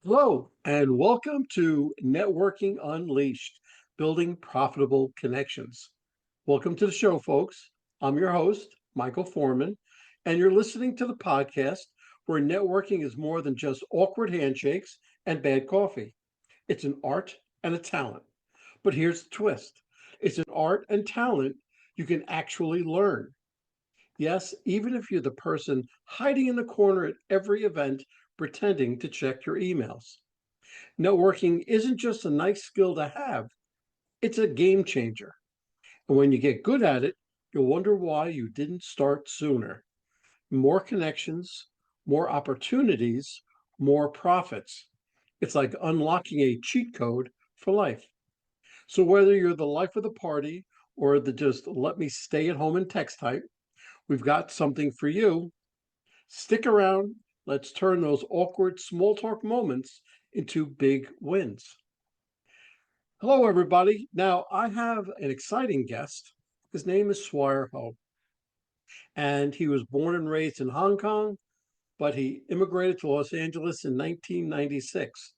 Hello, and welcome to Networking Unleashed, Building Profitable Connections. Welcome to the show, folks. I'm your host, Michael Forman, and you're listening to the podcast where networking is more than just awkward handshakes and bad coffee. It's an art and a talent. But here's the twist, it's an art and talent you can actually learn. Yes, even if you're the person hiding in the corner at every event pretending to check your emails. Networking isn't just a nice skill to have, it's a game changer. And when you get good at it, you'll wonder why you didn't start sooner. More connections, more opportunities, more profits. It's like unlocking a cheat code for life. So whether you're the life of the party or the just let me stay at home and text type, we've got something for you. Stick around. Let's turn those awkward small talk moments into big wins. Hello, everybody. Now, I have an exciting guest. His name is Swire Ho, and he was born and raised in Hong Kong, but he immigrated to Los Angeles in 1996.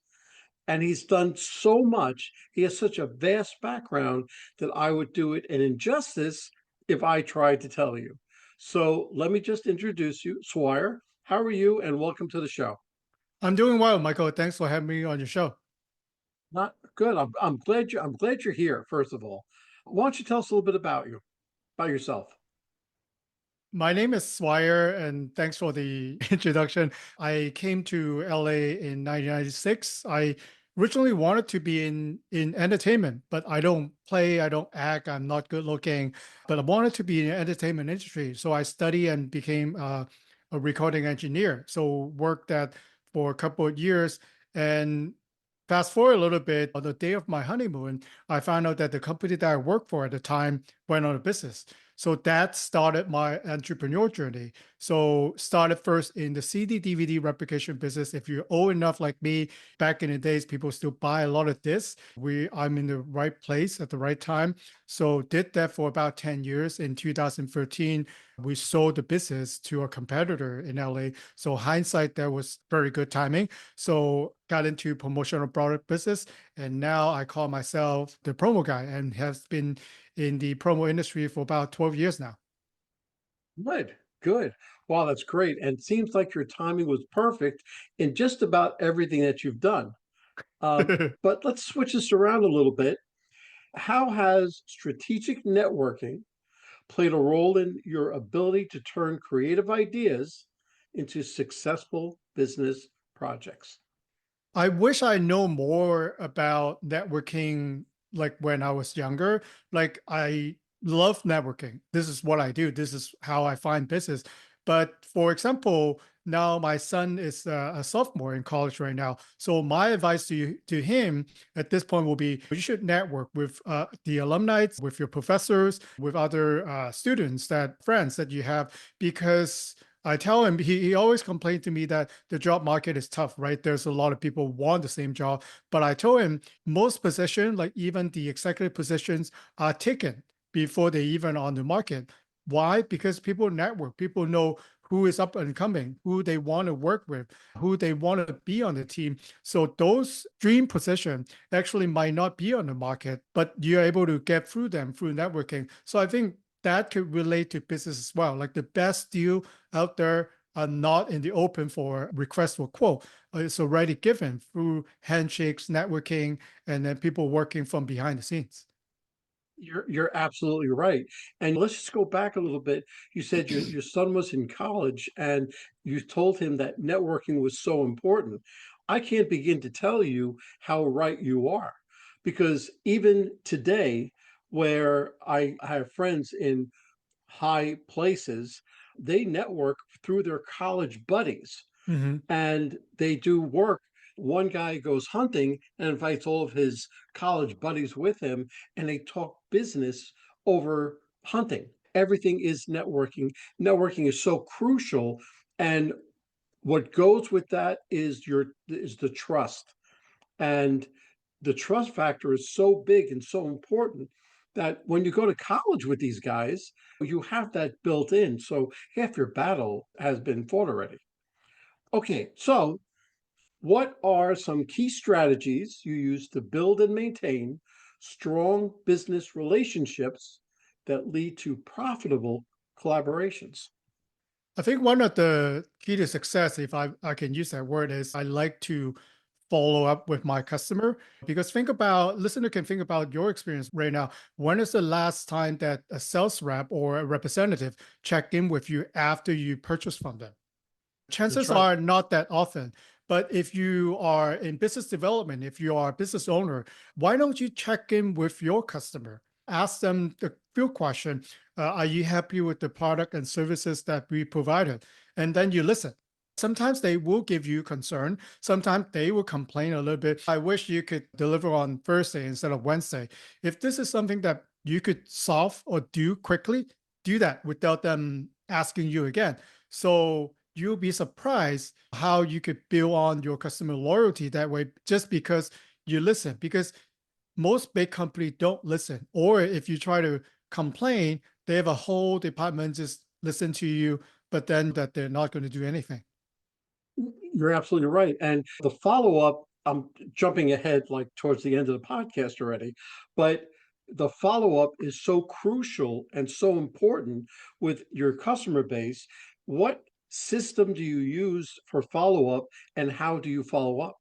And he's done so much. He has such a vast background that I would do it an injustice if I tried to tell you. So let me just introduce you. Swire, how are you? And welcome to the show. I'm doing well, Michael. Thanks for having me on your show. Not good. I'm glad you're here, first of all. Why don't you tell us a little bit about you, about yourself? My name is Swire, and thanks for the introduction. I came to LA in 1996. I originally wanted to be in entertainment, but I don't play, I don't act, I'm not good looking, but I wanted to be in the entertainment industry. So I studied and became a recording engineer. So worked that for a couple of years. And fast forward a little bit, on the day of my honeymoon, I found out that the company that I worked for at the time went out of business. So that started my entrepreneur journey. So started first in the CD DVD replication business. If you're old enough like me, back in the days, people still buy a lot of this. I'm in the right place at the right time. So did that for about 10 years. In 2013, we sold the business to a competitor in LA. So hindsight, that was very good timing. So got into promotional product business. And now I call myself the promo guy and has been in the promo industry for about 12 years now. Good, good. Wow, that's great. And it seems like your timing was perfect in just about everything that you've done. But let's switch this around a little bit. How has strategic networking played a role in your ability to turn creative ideas into successful business projects? I wish I know more about networking like when I was younger. Like I love networking. This is what I do. This is how I find business. But for example, now my son is a sophomore in college right now. So my advice to him at this point will be you should network with the alumni, with your professors, with other students, that friends that you have, because I tell him he always complained to me that the job market is tough, right? There's a lot of people want the same job. But I told him most positions, like even the executive positions, are taken before they even on the market. Why? Because people network, people know who is up and coming, who they want to work with, who they want to be on the team. So those dream positions actually might not be on the market, but you're able to get through them through networking. So I think that could relate to business as well. Like the best deal out there are not in the open for request for quote. It's already given through handshakes, networking, and then people working from behind the scenes. You're absolutely right. And let's just go back a little bit. You said your son was in college and you told him that networking was so important. I can't begin to tell you how right you are because even today, where I have friends in high places, they network through their college buddies Mhm. and they do work. One guy goes hunting and invites all of his college buddies with him, and they talk business over hunting. Everything is networking. Networking is so crucial, and what goes with that is the trust, and the trust factor is so big and so important that when you go to college with these guys, you have that built in. So half your battle has been fought already. Okay, so What are some key strategies you use to build and maintain strong business relationships that lead to profitable collaborations? I think one of the key to success, if I can use that word, is I like to follow up with my customer. Because listener can think about your experience right now. When is the last time that a sales rep or a representative checked in with you after you purchased from them? That's Chances right. are not that often. But if you are in business development, if you are a business owner, why don't you check in with your customer? Ask them the few question. Are you happy with the product and services that we provided? And then you listen. Sometimes they will give you concern. Sometimes they will complain a little bit. I wish you could deliver on Thursday instead of Wednesday. If this is something that you could solve or do quickly, do that without them asking you again. So you'll be surprised how you could build on your customer loyalty that way just because you listen. Because most big companies don't listen. Or if you try to complain, they have a whole department just listen to you, but then that they're not going to do anything. You're absolutely right. And the follow up, I'm jumping ahead like towards the end of the podcast already, but the follow up is so crucial and so important with your customer base. What system do you use for follow up and how do you follow up?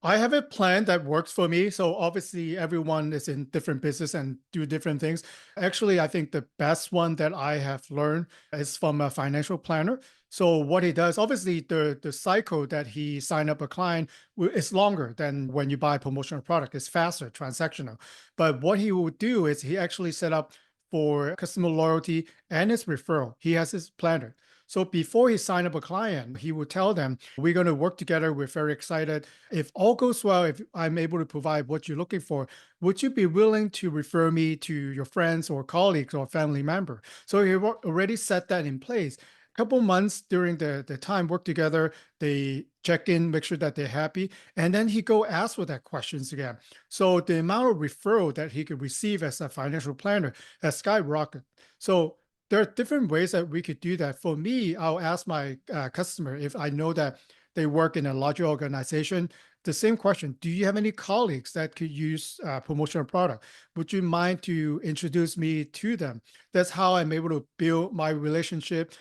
I have a plan that works for me. So obviously everyone is in different business and do different things. Actually, I think the best one that I have learned is from a financial planner. So what he does, obviously the cycle that he sign up a client is longer than when you buy a promotional product. It's faster, transactional. But what he will do is he actually set up for customer loyalty and his referral. He has his planner. So before he sign up a client, he will tell them, we're going to work together. We're very excited. If all goes well, if I'm able to provide what you're looking for, would you be willing to refer me to your friends or colleagues or family member? So he already set that in place. A couple months during the time work together, they check in, make sure that they're happy, and then he go ask for that questions again. So the amount of referral that he could receive as a financial planner has skyrocketed. So there are different ways that we could do that. For me, I'll ask my customer if I know that they work in a larger organization. The same question: do you have any colleagues that could use promotional product? Would you mind to introduce me to them? That's how I'm able to build my relationship.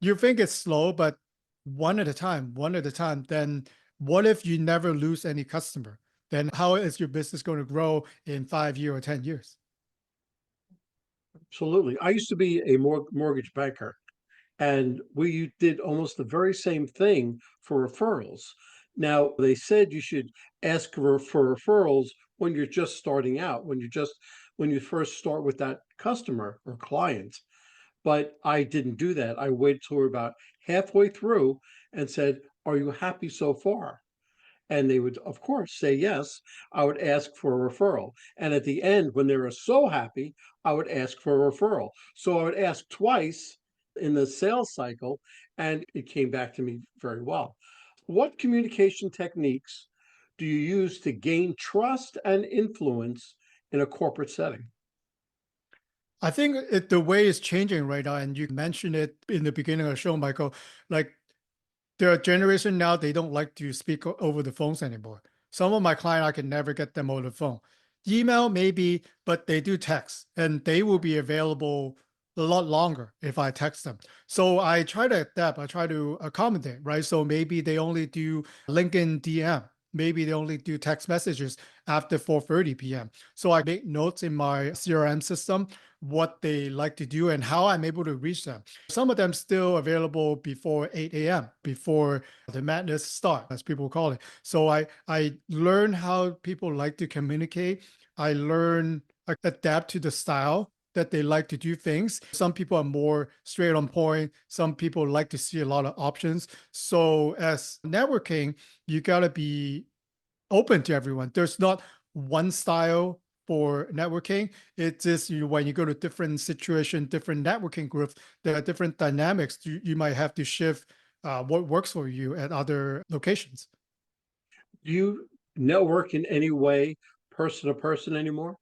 You think it's slow, but one at a time, one at a time. Then what if you never lose any customer? Then how is your business going to grow in 5 years or 10 years? Absolutely. I used to be a mortgage banker. And we did almost the very same thing for referrals. Now, they said you should ask for referrals when you're just starting out, when you first start with that customer or client. But I didn't do that. I waited till we're about halfway through and said, "Are you happy so far?" And they would, of course, say yes. I would ask for a referral. And at the end, when they were so happy, I would ask for a referral. So I would ask twice in the sales cycle, and it came back to me very well. What communication techniques do you use to gain trust and influence in a corporate setting? I think the way is changing right now, and you mentioned it in the beginning of the show, Michael. Like there are generation now, they don't like to speak over the phones anymore. Some of my clients, I can never get them over the phone. Email maybe, but they do text, and they will be available a lot longer if I text them. So I try to adapt. I try to accommodate, right? So maybe they only do LinkedIn DM. Maybe they only do text messages after 4:30 p.m. So I make notes in my CRM system what they like to do and how I'm able to reach them. Some of them still available before 8 a.m., before the madness start, as people call it. So I learn how people like to communicate. I learn adapt to the style that they like to do things. Some people are more straight on point. Some people like to see a lot of options. So as networking, you gotta be open to everyone. There's not one style for networking. It's just when you go to different situation, different networking groups, there are different dynamics. You might have to shift what works for you at other locations. Do you network in any way, person to person anymore?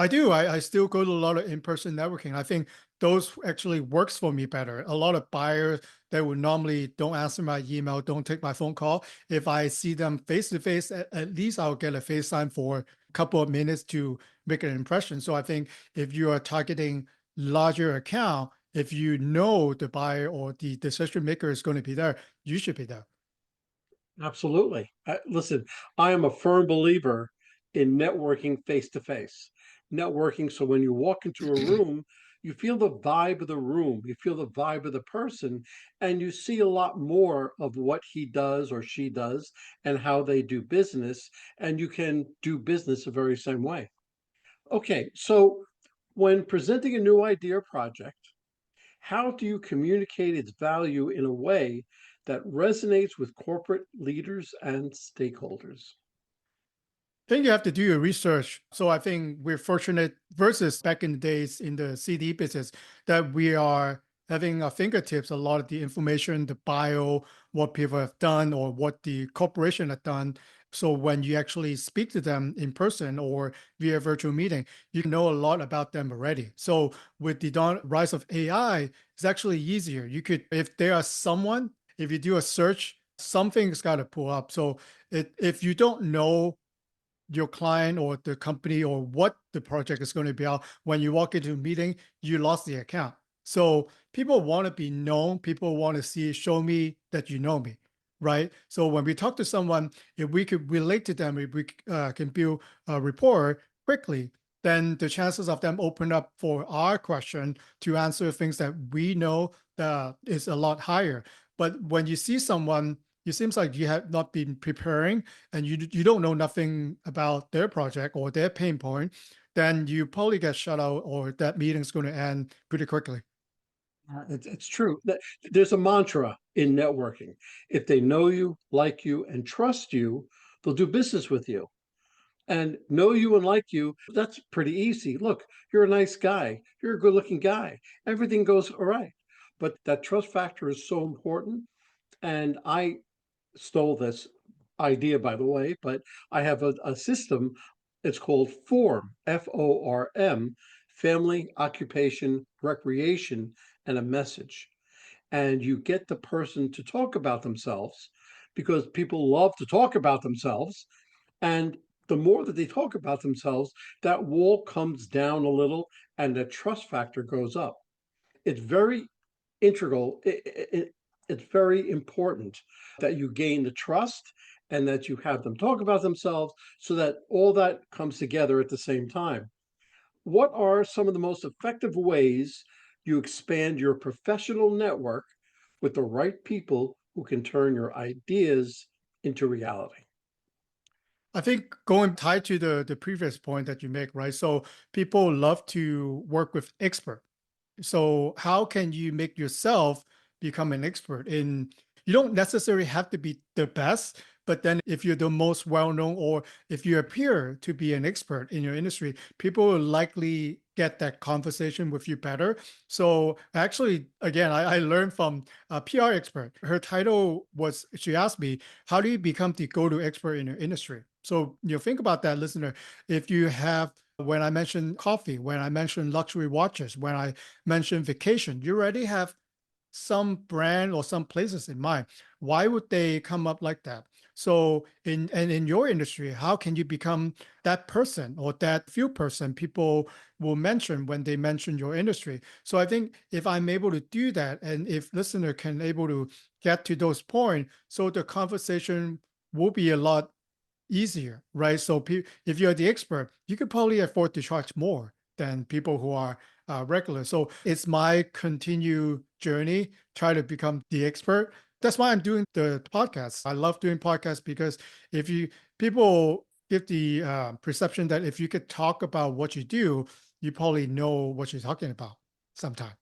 I do. I still go to a lot of in-person networking. I think those actually works for me better. A lot of buyers that would normally don't answer my email, don't take my phone call. If I see them face to face, at least I'll get a FaceTime for a couple of minutes to make an impression. So I think if you are targeting larger account, if you know the buyer or the decision maker is going to be there, you should be there. Absolutely. Listen, I am a firm believer in networking face to face. Networking, so when you walk into a room, you feel the vibe of the room, you feel the vibe of the person, and you see a lot more of what he does or she does and how they do business, and you can do business the very same way. Okay, so when presenting a new idea or project, how do you communicate its value in a way that resonates with corporate leaders and stakeholders? I think you have to do your research. So I think we're fortunate versus back in the days in the CD business that we are having our fingertips a lot of the information, the bio, what people have done or what the corporation have done. So when you actually speak to them in person or via virtual meeting, you know a lot about them already. So with the rise of AI, it's actually easier. You could, if there are someone, if you do a search, something's got to pull up. So if you don't know your client or the company or what the project is going to be out, when you walk into a meeting, you lost the account. So people want to be known. People want to see, show me that you know me, right? So when we talk to someone, if we could relate to them, if we can build a rapport quickly, then the chances of them open up for our question to answer things that we know is a lot higher. But when you see someone, it seems like you have not been preparing and you don't know nothing about their project or their pain point, then you probably get shut out or that meeting's going to end pretty quickly. It's true. There's a mantra in networking. If they know you, like you, and trust you, they'll do business with you. And know you and like you, that's pretty easy. Look, you're a nice guy. You're a good looking guy. Everything goes all right. But that trust factor is so important. And I stole this idea, by the way, but I have a system. It's called FORM, FORM, family, occupation, recreation, and a message. And you get the person to talk about themselves because people love to talk about themselves. And the more that they talk about themselves, that wall comes down a little and the trust factor goes up. It's very integral. It's very important that you gain the trust and that you have them talk about themselves so that all that comes together at the same time. What are some of the most effective ways you expand your professional network with the right people who can turn your ideas into reality? I think going tied to the previous point that you make, right? So people love to work with expert. So how can you make yourself become an expert in, you don't necessarily have to be the best, but then if you're the most well-known or if you appear to be an expert in your industry, people will likely get that conversation with you better. So actually, again, I learned from a PR expert. Her title was, she asked me, how do you become the go-to expert in your industry? So, think about that, listener. If you have, when I mentioned coffee, when I mentioned luxury watches, when I mentioned vacation, you already have some brand or some places in mind. Why would they come up like that? So in your industry, how can you become that person or that few person people will mention when they mention your industry? So I think if I'm able to do that, and if listener can able to get to those points, so the conversation will be a lot easier, right? So if you're the expert, you could probably afford to charge more than people who are regular. So it's my continued journey, try to become the expert. That's why I'm doing the podcast. I love doing podcasts because if you people give the perception that if you could talk about what you do, you probably know what you're talking about sometime.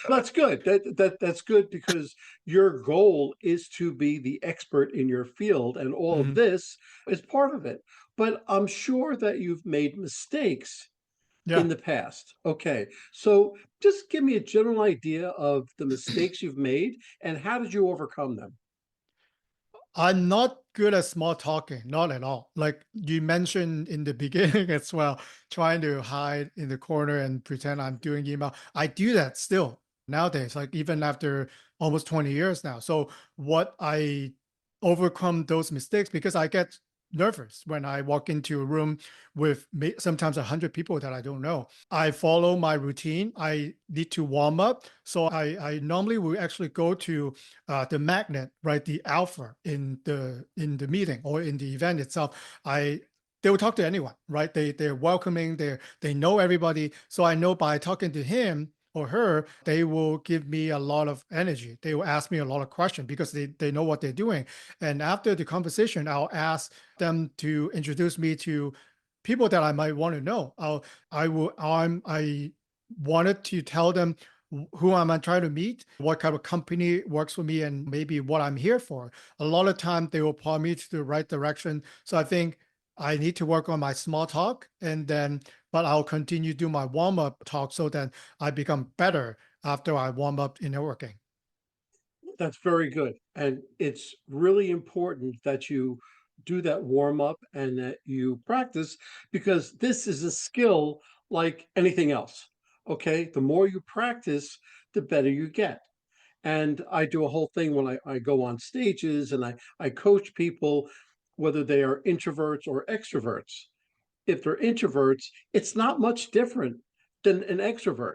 That's good. That's good because your goal is to be the expert in your field, and all of Mhm. this is part of it. But I'm sure that you've made mistakes in Yeah. the past. Okay, so just give me a general idea of the mistakes you've made and how did you overcome them? I'm not good at small talking, not at all. Like you mentioned in the beginning as well, trying to hide in the corner and pretend I'm doing email. I do that still nowadays, like even after almost 20 years now. So what I overcome those mistakes because I get nervous when I walk into a room with sometimes 100 people that I don't know. I follow my routine. I need to warm up. So I normally will actually go to the magnet, right? The alpha in the meeting or in the event itself. They will talk to anyone, right? They're welcoming, they know everybody. So I know by talking to him or her, they will give me a lot of energy. They will ask me a lot of questions because they know what they're doing. And after the conversation, I'll ask them to introduce me to people that I might want to know. I wanted to tell them who am I trying to meet, what kind of company works for me, and maybe what I'm here for. A lot of time they will point me to the right direction. So I think I need to work on my small talk but I'll continue to do my warm up talk so that I become better after I warm up in networking. That's very good. And it's really important that you do that warm up and that you practice because this is a skill like anything else. Okay. The more you practice, the better you get. And I do a whole thing when I go on stages and I coach people, whether they are introverts or extroverts. If they're introverts, it's not much different than an extrovert.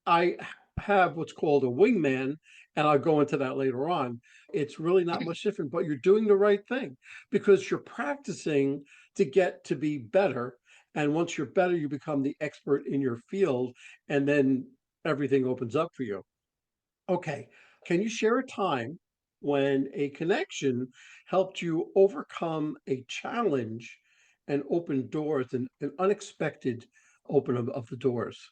I have what's called a wingman, and I'll go into that later on. It's really not much different, but you're doing the right thing because you're practicing to get to be better. And once you're better, you become the expert in your field, and then everything opens up for you. Okay. Can you share a time when a connection helped you overcome a challenge and open doors, an unexpected open of the doors?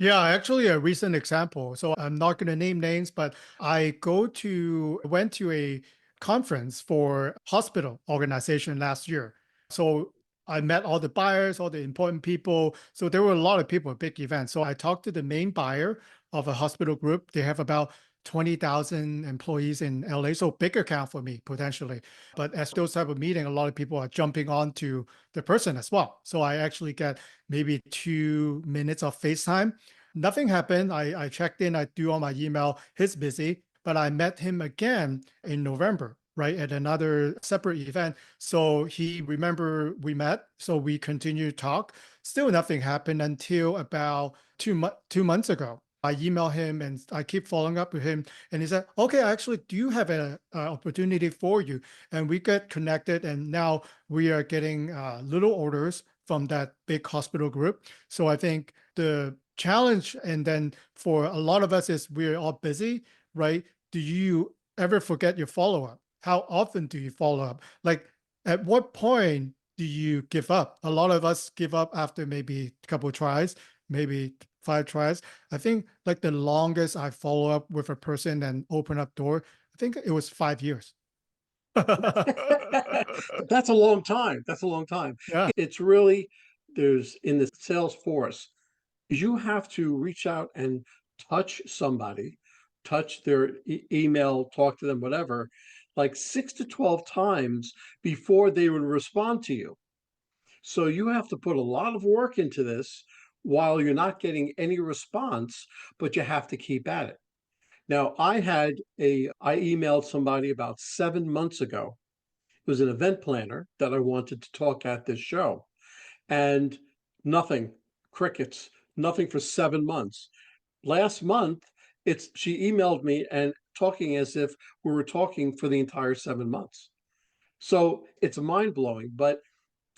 Yeah, actually a recent example. So I'm not going to name names, but went to a conference for hospital organization last year. So I met all the buyers, all the important people. So there were a lot of people, big event. So I talked to the main buyer of a hospital group. They have about 20,000 employees in LA. So big account for me potentially. But as those type of meeting, a lot of people are jumping on to the person as well. So I actually get maybe 2 minutes of FaceTime. Nothing happened. I checked in, I do all my email. He's busy, but I met him again in November, right, at another separate event. So he remember we met. So we continued to talk. Still nothing happened until about 2 months ago. I email him and I keep following up with him. And he said, okay, I actually do have a opportunity for you. And we get connected. And now we are getting little orders from that big hospital group. So I think the challenge, and then for a lot of us, is we're all busy, right? Do you ever forget your follow up? How often do you follow up? Like, at what point do you give up? A lot of us give up after maybe a couple of tries, maybe 5 tries. I think like the longest I follow up with a person and open up door, I think it was 5 years. That's a long time. That's a long time. Yeah. It's really, there's in the sales force, you have to reach out and touch somebody, touch their email, talk to them, whatever, like 6 to 12 times before they would respond to you. So you have to put a lot of work into this while you're not getting any response, but you have to keep at it. Now, I emailed somebody about 7 months ago. It was an event planner that I wanted to talk at this show, and nothing, crickets, nothing for 7 months. Last month, she emailed me and talking as if we were talking for the entire 7 months. So it's mind blowing. But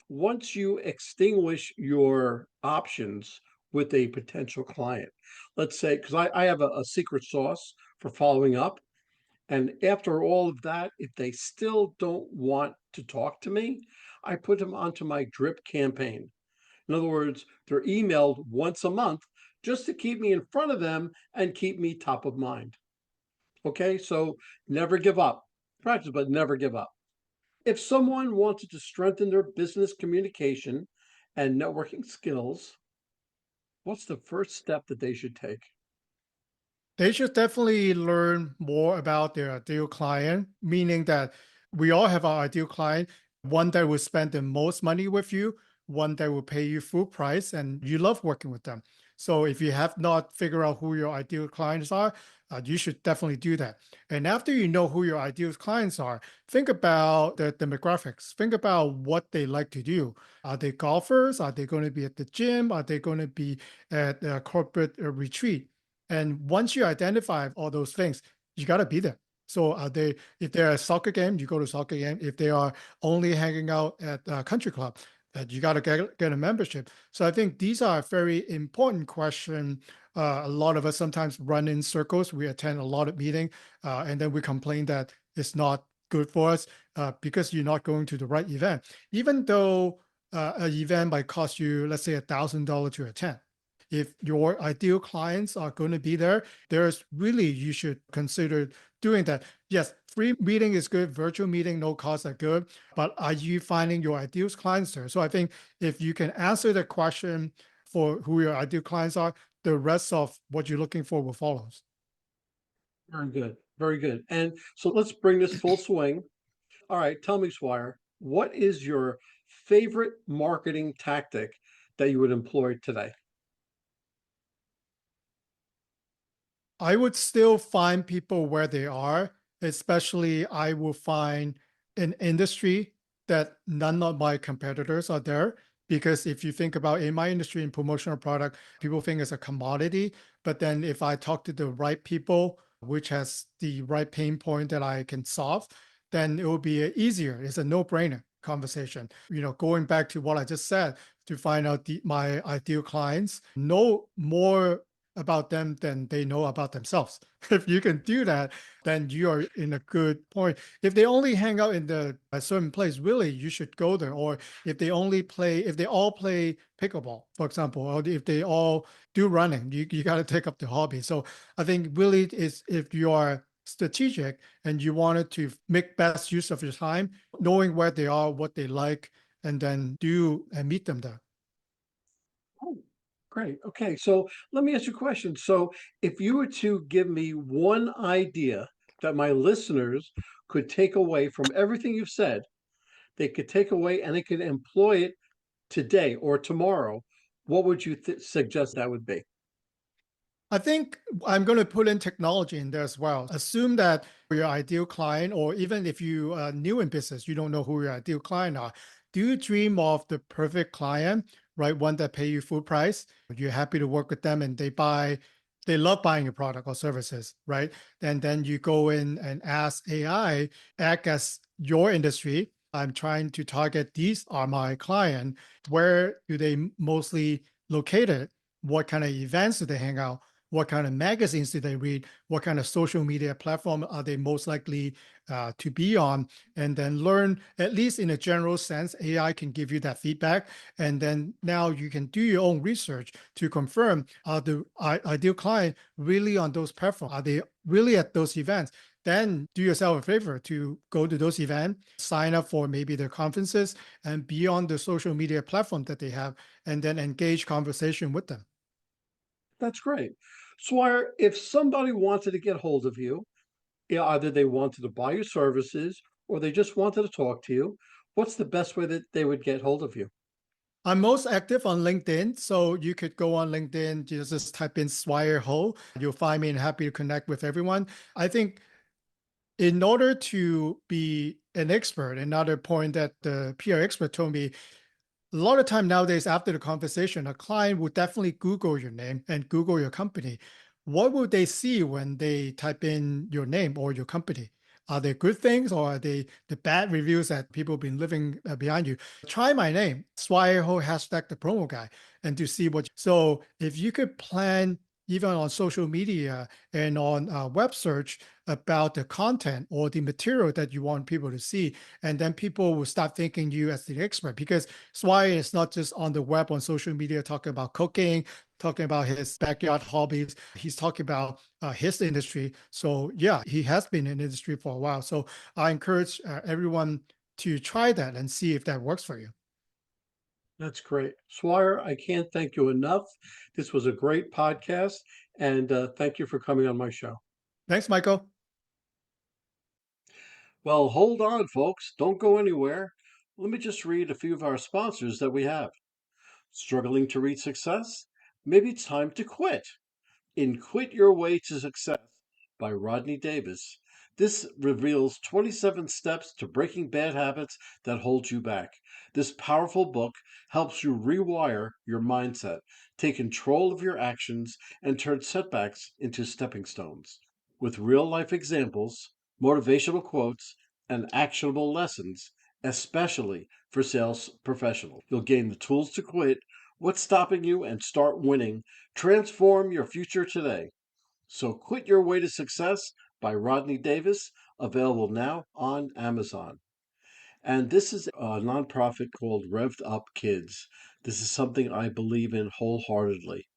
once you extinguish your options with a potential client, let's say, because I have a secret sauce for following up. And after all of that, if they still don't want to talk to me, I put them onto my drip campaign. In other words, they're emailed once a month just to keep me in front of them and keep me top of mind. Okay, so never give up. Practice, but never give up. If someone wanted to strengthen their business communication and networking skills, what's the first step that they should take? They should definitely learn more about their ideal client, meaning that We all have our ideal client, one that will spend the most money with you, one that will pay you full price, and you love working with them. So if you have not figured out who your ideal clients are, you should definitely do that. And after you know who your ideal clients are, think about the demographics. Think about what they like to do. Are they golfers? Are they going to be at the gym? Are they going to be at a corporate retreat? And once you identify all those things, you got to be there. So if they're a soccer game, you go to soccer game. If they are only hanging out at a country club, you got to get a membership. So I think these are a very important question. A lot of us sometimes run in circles. We attend a lot of meetings, and then we complain that it's not good for us because you're not going to the right event. Even though an event might cost you, let's say, $1,000 to attend. If your ideal clients are going to be there, there's really you should consider doing that. Yes, free meeting is good, virtual meeting, no cost are good, but are you finding your ideal clients there? So I think if you can answer the question for who your ideal clients are, the rest of what you're looking for will follow. Very good. Very good. And so let's bring this full swing. All right, tell me, Swire, what is your favorite marketing tactic that you would employ today? I would still find people where they are, especially I will find an industry that none of my competitors are there. Because if you think about in my industry in promotional product, people think it's a commodity. But then if I talk to the right people, which has the right pain point that I can solve, then it will be easier. It's a no-brainer conversation. Going back to what I just said, to find out my ideal clients, know more about them than they know about themselves. If you can do that, then you are in a good point. If they only hang out in a certain place, really, you should go there. Or if they all play pickleball, for example, or if they all do running, you got to take up the hobby. So I think really is if you are strategic and you wanted to make best use of your time, knowing where they are, what they like, and then do and meet them there. Oh, great. Okay, so let me ask you a question. So, if you were to give me one idea that my listeners could take away from everything you've said, they could take away and they could employ it today or tomorrow, what would you suggest that would be? I think I'm going to put in technology in there as well. Assume that your ideal client, or even if you are new in business, you don't know who your ideal client are. Do you dream of the perfect client, right? One that pay you full price. You're happy to work with them and they love buying your product or services, right? Then you go in and ask AI, act as your industry. I'm trying to target these are my client. Where do they mostly located? What kind of events do they hang out? What kind of magazines do they read? What kind of social media platform are they most likely to be on? And then learn, at least in a general sense, AI can give you that feedback. And then now you can do your own research to confirm are the ideal client really on those platforms? Are they really at those events? Then do yourself a favor to go to those events, sign up for maybe their conferences and be on the social media platform that they have, and then engage conversation with them. That's great. Swire, if somebody wanted to get hold of you, either they wanted to buy your services or they just wanted to talk to you, what's the best way that they would get hold of you? I'm most active on LinkedIn, so you could go on LinkedIn, just type in Swire Ho. You'll find me and happy to connect with everyone. I think in order to be an expert, another point that the PR expert told me, a lot of time nowadays after the conversation, a client would definitely Google your name and Google your company. What would they see when they type in your name or your company? Are they good things or are they the bad reviews that people have been living behind you? Try my name, Swire Ho hashtag the promo guy, and to see what. So if you could plan even on social media and on web search about the content or the material that you want people to see, and then people will start thinking you as the expert because Swire is not just on the web on social media talking about cooking, talking about his backyard hobbies. He's talking about his industry. So yeah, he has been in the industry for a while. So I encourage everyone to try that and see if that works for you. That's great. Swire, I can't thank you enough. This was a great podcast, and thank you for coming on my show. Thanks, Michael. Well, hold on, folks. Don't go anywhere. Let me just read a few of our sponsors that we have. Struggling to reach success? Maybe it's time to quit. In Quit Your Way to Success by Rodney Davis, this reveals 27 steps to breaking bad habits that hold you back. This powerful book helps you rewire your mindset, take control of your actions, and turn setbacks into stepping stones. With real life examples, motivational quotes, and actionable lessons, especially for sales professionals, you'll gain the tools to quit, what's stopping you, and start winning. Transform your future today. So Quit Your Way to Success by Rodney Davis, available now on Amazon. And this is a nonprofit called Revved Up Kids. This is something I believe in wholeheartedly.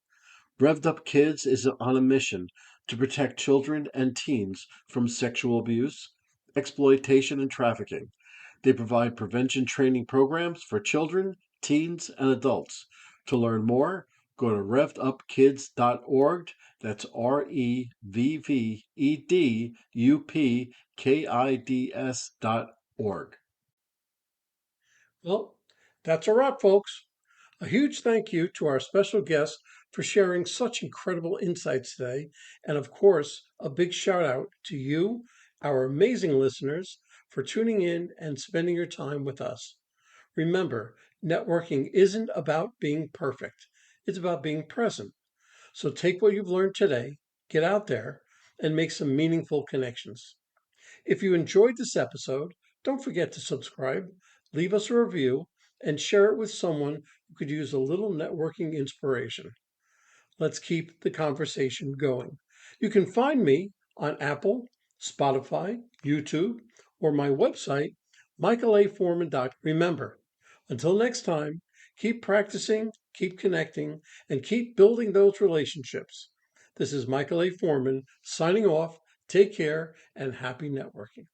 Revved Up Kids is on a mission to protect children and teens from sexual abuse, exploitation, and trafficking. They provide prevention training programs for children, teens, and adults. To learn more, go to revvedupkids.org. That's REVVEDUPKIDS.org. Well, that's a wrap, folks. A huge thank you to our special guest for sharing such incredible insights today. And of course, a big shout out to you, our amazing listeners, for tuning in and spending your time with us. Remember, networking isn't about being perfect, it's about being present. So take what you've learned today, get out there, and make some meaningful connections. If you enjoyed this episode, don't forget to subscribe, leave us a review, and share it with someone who could use a little networking inspiration. Let's keep the conversation going. You can find me on Apple, Spotify, YouTube, or my website, michaelaforman.com. Remember, until next time, keep practicing, keep connecting, and keep building those relationships. This is Michael A. Forman signing off. Take care and happy networking.